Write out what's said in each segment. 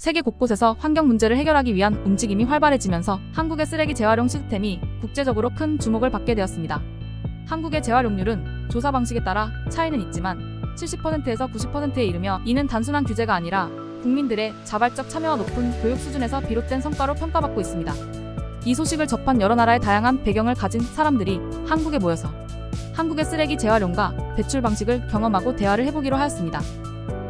세계 곳곳에서 환경 문제를 해결하기 위한 움직임이 활발해지면서 한국의 쓰레기 재활용 시스템이 국제적으로 큰 주목을 받게 되었습니다. 한국의 재활용률은 조사 방식에 따라 차이는 있지만 70%에서 90%에 이르며 이는 단순한 규제가 아니라 국민들의 자발적 참여와 높은 교육 수준에서 비롯된 성과로 평가받고 있습니다. 이 소식을 접한 여러 나라의 다양한 배경을 가진 사람들이 한국에 모여서 한국의 쓰레기 재활용과 배출 방식을 경험하고 대화를 해보기로 하였습니다.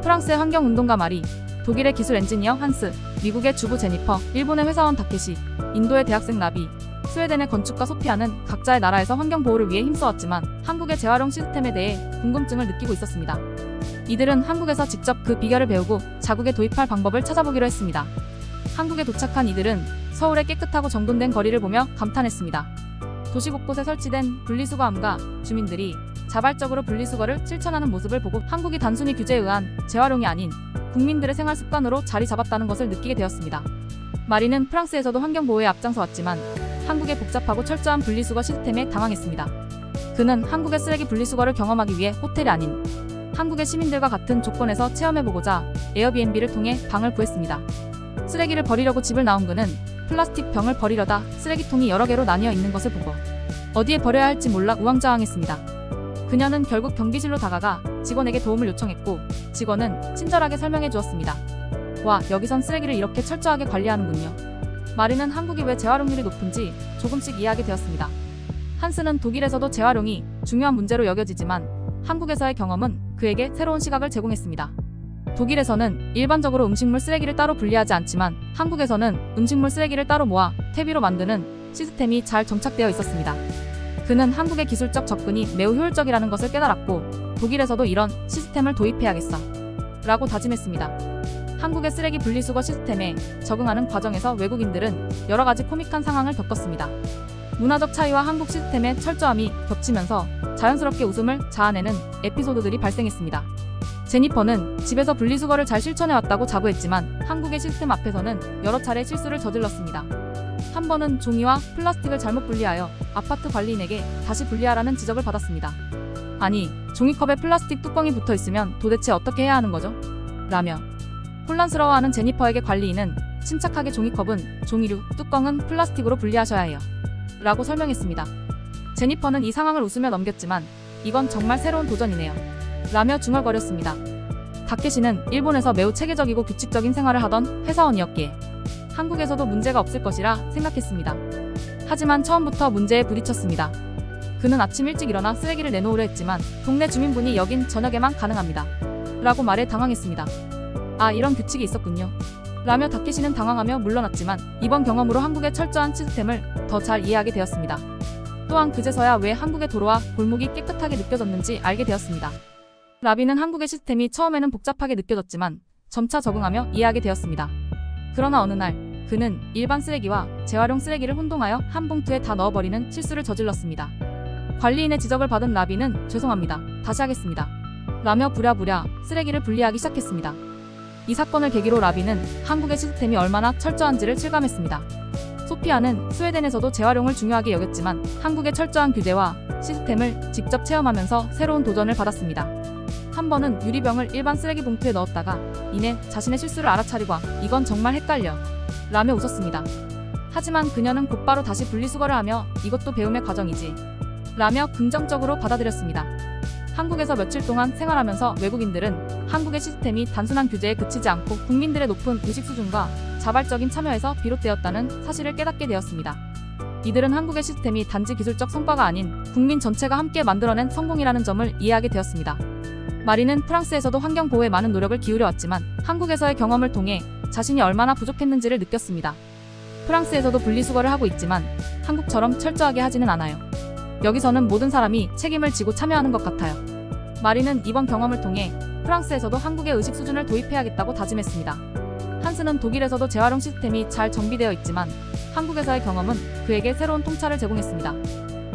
프랑스의 환경운동가 마리, 독일의 기술 엔지니어 한스, 미국의 주부 제니퍼, 일본의 회사원 다케시, 인도의 대학생 라비, 스웨덴의 건축가 소피아는 각자의 나라에서 환경보호를 위해 힘써왔지만 한국의 재활용 시스템에 대해 궁금증을 느끼고 있었습니다. 이들은 한국에서 직접 그 비결을 배우고 자국에 도입할 방법을 찾아보기로 했습니다. 한국에 도착한 이들은 서울의 깨끗하고 정돈된 거리를 보며 감탄했습니다. 도시 곳곳에 설치된 분리수거함과 주민들이 자발적으로 분리수거를 실천하는 모습을 보고 한국이 단순히 규제에 의한 재활용이 아닌 국민들의 생활 습관으로 자리 잡았다는 것을 느끼게 되었습니다. 마리는 프랑스에서도 환경보호에 앞장서 왔지만 한국의 복잡하고 철저한 분리수거 시스템에 당황했습니다. 그는 한국의 쓰레기 분리수거를 경험하기 위해 호텔이 아닌 한국의 시민들과 같은 조건에서 체험해보고자 에어비앤비를 통해 방을 구했습니다. 쓰레기를 버리려고 집을 나온 그는 플라스틱 병을 버리려다 쓰레기통이 여러 개로 나뉘어 있는 것을 보고 어디에 버려야 할지 몰라 우왕좌왕했습니다. 그녀는 결국 경비실로 다가가 직원에게 도움을 요청했고 직원은 친절하게 설명해 주었습니다. 와, 여기선 쓰레기를 이렇게 철저하게 관리하는군요. 마리는 한국이 왜 재활용률이 높은지 조금씩 이해하게 되었습니다. 한스는 독일에서도 재활용이 중요한 문제로 여겨지지만 한국에서의 경험은 그에게 새로운 시각을 제공했습니다. 독일에서는 일반적으로 음식물 쓰레기를 따로 분리하지 않지만 한국에서는 음식물 쓰레기를 따로 모아 퇴비로 만드는 시스템이 잘 정착되어 있었습니다. 그는 한국의 기술적 접근이 매우 효율적이라는 것을 깨달았고 독일에서도 이런 시스템을 도입해야겠어 라고 다짐했습니다. 한국의 쓰레기 분리수거 시스템에 적응하는 과정에서 외국인들은 여러 가지 코믹한 상황을 겪었습니다. 문화적 차이와 한국 시스템의 철저함이 겹치면서 자연스럽게 웃음을 자아내는 에피소드들이 발생했습니다. 제니퍼는 집에서 분리수거를 잘 실천해왔다고 자부했지만 한국의 시스템 앞에서는 여러 차례 실수를 저질렀습니다. 한 번은 종이와 플라스틱을 잘못 분리하여 아파트 관리인에게 다시 분리하라는 지적을 받았습니다. 아니, 종이컵에 플라스틱 뚜껑이 붙어 있으면 도대체 어떻게 해야 하는 거죠? 라며 혼란스러워하는 제니퍼에게 관리인은 침착하게 종이컵은 종이류, 뚜껑은 플라스틱으로 분리하셔야 해요 라고 설명했습니다. 제니퍼는 이 상황을 웃으며 넘겼지만 이건 정말 새로운 도전이네요 라며 중얼거렸습니다. 다케시는 일본에서 매우 체계적이고 규칙적인 생활을 하던 회사원이었기에 한국에서도 문제가 없을 것이라 생각했습니다. 하지만 처음부터 문제에 부딪혔습니다. 그는 아침 일찍 일어나 쓰레기를 내놓으려 했지만 동네 주민분이 여긴 저녁에만 가능합니다 라고 말해 당황했습니다. 아, 이런 규칙이 있었군요 라며 다케시는 당황하며 물러났지만 이번 경험으로 한국의 철저한 시스템을 더 잘 이해하게 되었습니다. 또한 그제서야 왜 한국의 도로와 골목이 깨끗하게 느껴졌는지 알게 되었습니다. 라비는 한국의 시스템이 처음에는 복잡하게 느껴졌지만 점차 적응하며 이해하게 되었습니다. 그러나 어느 날 그는 일반 쓰레기와 재활용 쓰레기를 혼동하여 한 봉투에 다 넣어버리는 실수를 저질렀습니다. 관리인의 지적을 받은 라비는 죄송합니다, 다시 하겠습니다 라며 부랴부랴 쓰레기를 분리하기 시작했습니다. 이 사건을 계기로 라비는 한국의 시스템이 얼마나 철저한지를 실감했습니다. 소피아는 스웨덴에서도 재활용을 중요하게 여겼지만 한국의 철저한 규제와 시스템을 직접 체험하면서 새로운 도전을 받았습니다. 한 번은 유리병을 일반 쓰레기 봉투에 넣었다가 이내 자신의 실수를 알아차리고 이건 정말 헷갈려 라며 웃었습니다. 하지만 그녀는 곧바로 다시 분리수거를 하며 이것도 배움의 과정이지 라며 긍정적으로 받아들였습니다. 한국에서 며칠 동안 생활하면서 외국인들은 한국의 시스템이 단순한 규제에 그치지 않고 국민들의 높은 의식 수준과 자발적인 참여에서 비롯되었다는 사실을 깨닫게 되었습니다. 이들은 한국의 시스템이 단지 기술적 성과가 아닌 국민 전체가 함께 만들어낸 성공이라는 점을 이해하게 되었습니다. 마리는 프랑스에서도 환경보호에 많은 노력을 기울여왔지만 한국에서의 경험을 통해 자신이 얼마나 부족했는지를 느꼈습니다. 프랑스에서도 분리수거를 하고 있지만 한국처럼 철저하게 하지는 않아요. 여기서는 모든 사람이 책임을 지고 참여하는 것 같아요. 마리는 이번 경험을 통해 프랑스에서도 한국의 의식 수준을 도입해야겠다고 다짐했습니다. 한스는 독일에서도 재활용 시스템이 잘 정비되어 있지만 한국에서의 경험은 그에게 새로운 통찰을 제공했습니다.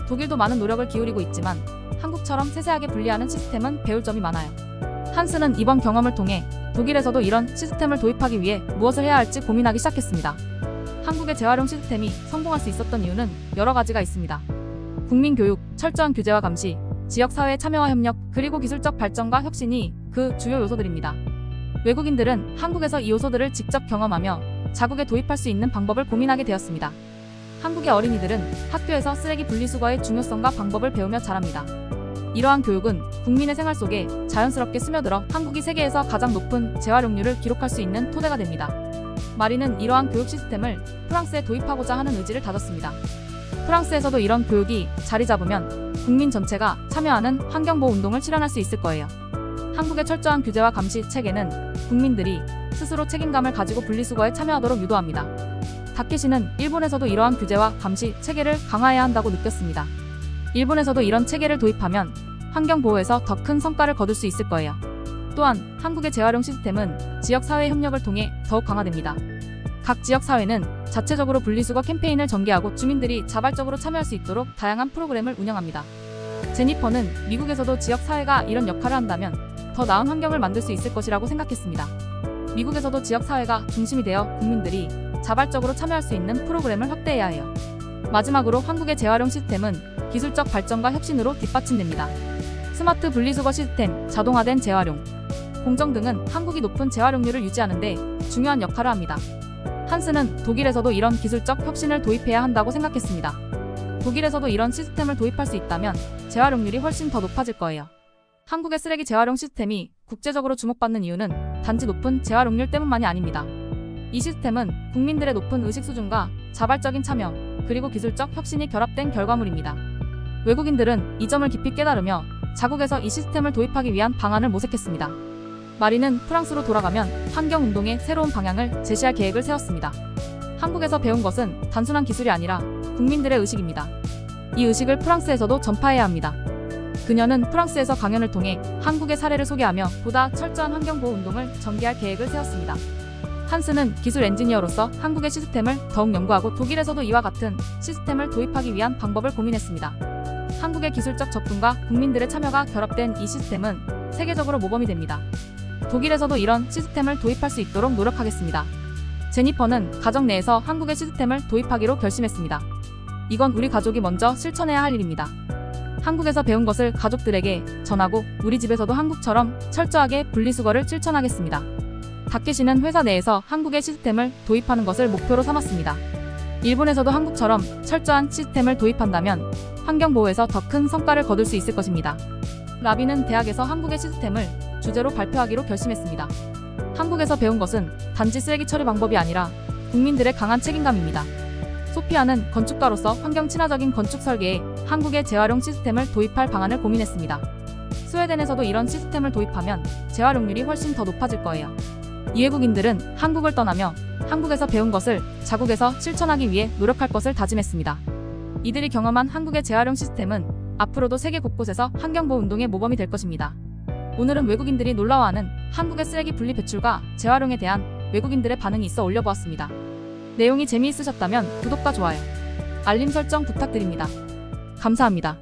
독일도 많은 노력을 기울이고 있지만 한국처럼 세세하게 분리하는 시스템은 배울 점이 많아요. 한스는 이번 경험을 통해 독일에서도 이런 시스템을 도입하기 위해 무엇을 해야 할지 고민하기 시작했습니다. 한국의 재활용 시스템이 성공할 수 있었던 이유는 여러 가지가 있습니다. 국민교육, 철저한 규제와 감시, 지역사회의 참여와 협력, 그리고 기술적 발전과 혁신이 그 주요 요소들입니다. 외국인들은 한국에서 이 요소들을 직접 경험하며 자국에 도입할 수 있는 방법을 고민하게 되었습니다. 한국의 어린이들은 학교에서 쓰레기 분리수거의 중요성과 방법을 배우며 자랍니다. 이러한 교육은 국민의 생활 속에 자연스럽게 스며들어 한국이 세계에서 가장 높은 재활용률을 기록할 수 있는 토대가 됩니다. 마리는 이러한 교육 시스템을 프랑스에 도입하고자 하는 의지를 다졌습니다. 프랑스에서도 이런 교육이 자리 잡으면 국민 전체가 참여하는 환경보호 운동을 실현할 수 있을 거예요. 한국의 철저한 규제와 감시 체계는 국민들이 스스로 책임감을 가지고 분리수거에 참여하도록 유도합니다. 다케시는 일본에서도 이러한 규제와 감시 체계를 강화해야 한다고 느꼈습니다. 일본에서도 이런 체계를 도입하면 환경보호에서 더 큰 성과를 거둘 수 있을 거예요. 또한 한국의 재활용 시스템은 지역사회 협력을 통해 더욱 강화됩니다. 각 지역사회는 자체적으로 분리수거 캠페인을 전개하고 주민들이 자발적으로 참여할 수 있도록 다양한 프로그램을 운영합니다. 제니퍼는 미국에서도 지역사회가 이런 역할을 한다면 더 나은 환경을 만들 수 있을 것이라고 생각했습니다. 미국에서도 지역사회가 중심이 되어 국민들이 자발적으로 참여할 수 있는 프로그램을 확대해야 해요. 마지막으로 한국의 재활용 시스템은 기술적 발전과 혁신으로 뒷받침됩니다. 스마트 분리수거 시스템, 자동화된 재활용, 공정 등은 한국이 높은 재활용률을 유지하는 데 중요한 역할을 합니다. 한스는 독일에서도 이런 기술적 혁신을 도입해야 한다고 생각했습니다. 독일에서도 이런 시스템을 도입할 수 있다면 재활용률이 훨씬 더 높아질 거예요. 한국의 쓰레기 재활용 시스템이 국제적으로 주목받는 이유는 단지 높은 재활용률 때문만이 아닙니다. 이 시스템은 국민들의 높은 의식 수준과 자발적인 참여, 그리고 기술적 혁신이 결합된 결과물입니다. 외국인들은 이 점을 깊이 깨달으며 자국에서 이 시스템을 도입하기 위한 방안을 모색했습니다. 마리는 프랑스로 돌아가면 환경운동의 새로운 방향을 제시할 계획을 세웠습니다. 한국에서 배운 것은 단순한 기술이 아니라 국민들의 의식입니다. 이 의식을 프랑스에서도 전파해야 합니다. 그녀는 프랑스에서 강연을 통해 한국의 사례를 소개하며 보다 철저한 환경보호 운동을 전개할 계획을 세웠습니다. 한스는 기술 엔지니어로서 한국의 시스템을 더욱 연구하고 독일에서도 이와 같은 시스템을 도입하기 위한 방법을 고민했습니다. 한국의 기술적 접근과 국민들의 참여가 결합된 이 시스템은 세계적으로 모범이 됩니다. 독일에서도 이런 시스템을 도입할 수 있도록 노력하겠습니다. 제니퍼는 가정 내에서 한국의 시스템을 도입하기로 결심했습니다. 이건 우리 가족이 먼저 실천해야 할 일입니다. 한국에서 배운 것을 가족들에게 전하고 우리 집에서도 한국처럼 철저하게 분리수거를 실천하겠습니다. 다케시는 회사 내에서 한국의 시스템을 도입하는 것을 목표로 삼았습니다. 일본에서도 한국처럼 철저한 시스템을 도입한다면 환경보호에서 더 큰 성과를 거둘 수 있을 것입니다. 라비는 대학에서 한국의 시스템을 주제로 발표하기로 결심했습니다. 한국에서 배운 것은 단지 쓰레기 처리 방법이 아니라 국민들의 강한 책임감입니다. 소피아는 건축가로서 환경 친화적인 건축 설계에 한국의 재활용 시스템을 도입할 방안을 고민했습니다. 스웨덴에서도 이런 시스템을 도입하면 재활용률이 훨씬 더 높아질 거예요. 이 외국인들은 한국을 떠나며 한국에서 배운 것을 자국에서 실천하기 위해 노력할 것을 다짐했습니다. 이들이 경험한 한국의 재활용 시스템은 앞으로도 세계 곳곳에서 환경보호 운동의 모범이 될 것입니다. 오늘은 외국인들이 놀라워하는 한국의 쓰레기 분리 배출과 재활용에 대한 외국인들의 반응이 있어 올려보았습니다. 내용이 재미있으셨다면 구독과 좋아요, 알림 설정 부탁드립니다. 감사합니다.